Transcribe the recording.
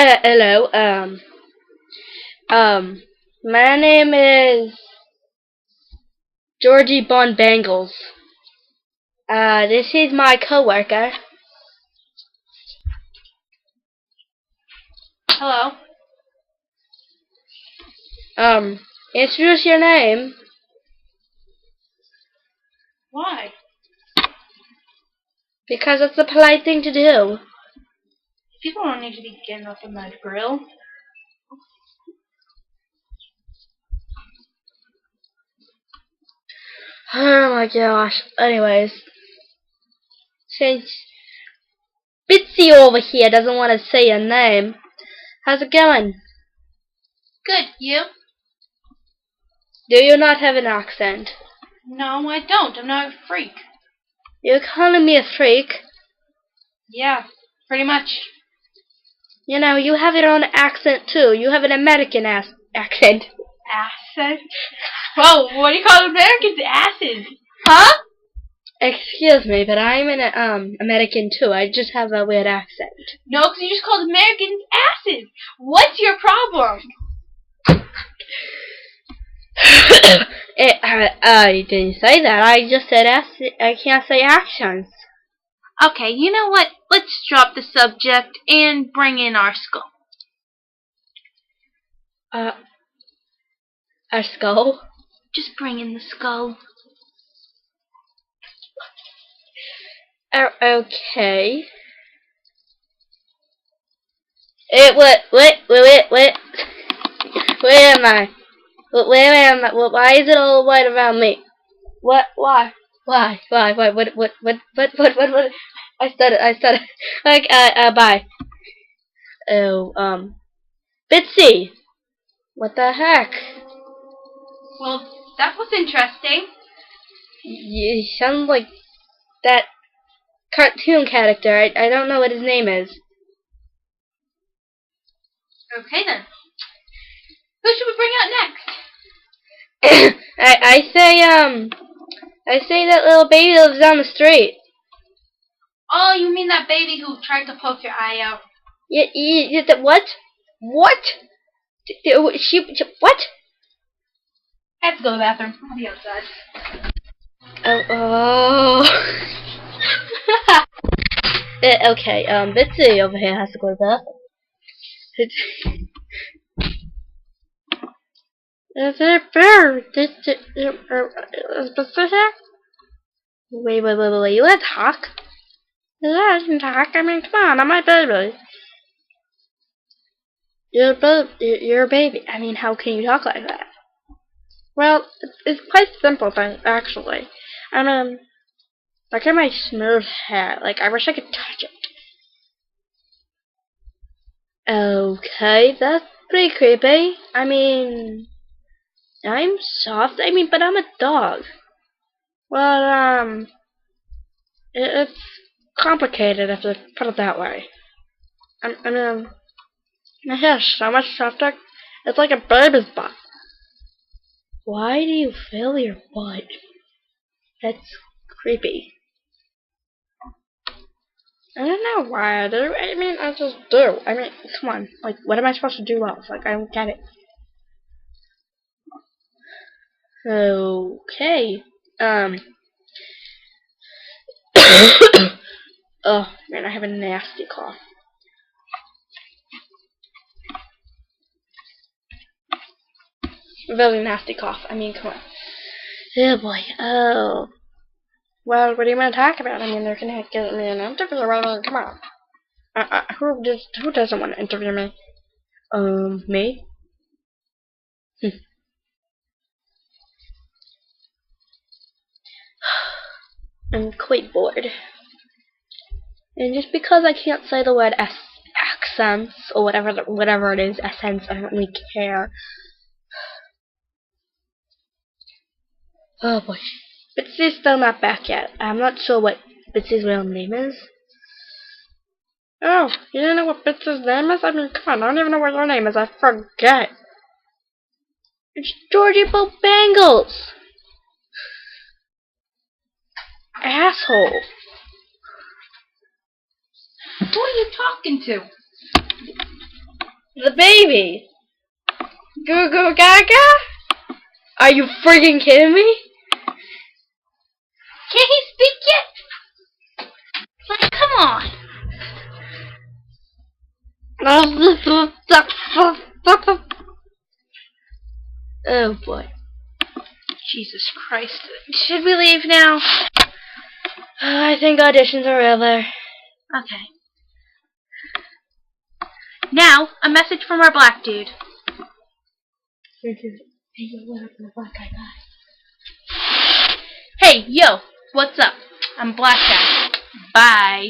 Hello. Um, my name is Georgie Bon Bangles. This is my coworker. Hello. Introduce your name. Why? Because it's a polite thing to do. People don't need to be getting up in my grill. Oh my gosh. Anyways, since Bitsy over here doesn't want to say your name, how's it going? Good. You? Do you not have an accent? No, I don't. I'm not a freak. You're calling me a freak. Yeah, pretty much. You know, you have your own accent too. You have an American accent. Acid? Whoa, what do you call Americans? Acid? Huh? Excuse me, but I'm an American too. I just have a weird accent. No, because you just called Americans acid. What's your problem? I didn't say that. I just said I can't say actions. Okay, you know what? Let's drop the subject and bring in our skull. Our skull? Just bring in the skull. Okay. Wait. Where am I? Where am I? Why is it all white around me? What? Why? Why? What? I stuttered. Like, bye. Oh, Bitsy! What the heck? Well, that was interesting. You sound like that cartoon character. I don't know what his name is. Okay then. Who should we bring out next? I say that little baby lives down the street. Oh, you mean that baby who tried to poke your eye out? What? What? What? I have to go to the bathroom. I'll be outside. Oh. Okay, Bitsy over here has to go to the bathroom. Is it fair? Is Bitsy here? Wait, you wanna talk? Yeah, I can talk. I mean, come on, I'm my baby. You're a baby. I mean, how can you talk like that? Well, it's quite simple thing, actually. I mean, look at my smooth hair. Like, I wish I could touch it. Okay, that's pretty creepy. I mean, I'm soft. I mean, but I'm a dog. Well, it's complicated if you put it that way. I mean, my hair's so much softer. It's like a baby's butt. Why do you feel your butt? That's creepy. I don't know why I do. I mean, I just do. I mean, come on. Like, what am I supposed to do else? Like, I don't get it. Okay. Oh, man, I have a nasty cough. Really nasty cough. I mean, come on. Oh, boy. Oh. Well, what do you want to talk about? I mean, they're gonna get me an interview. I mean, come on. Who doesn't want to interview me? Me? I'm quite bored. And just because I can't say the word accents or whatever it is, essence, I don't really care. Oh boy. Bitsy's still not back yet. I'm not sure what Bitsy's real name is. Oh, you don't know what Bitsy's name is? I mean, come on, I don't even know what your name is. I forget. It's Georgie Bo Bangles. Asshole. Who are you talking to? The baby. Goo goo gaga? Are you freaking kidding me? Can't he speak yet? Like, come on. Oh boy. Jesus Christ. Should we leave now? I think auditions are over. Okay. Now, a message from our black dude. Hey, yo, what up, the black guy? Hey, yo, what's up? I'm black guy. Bye.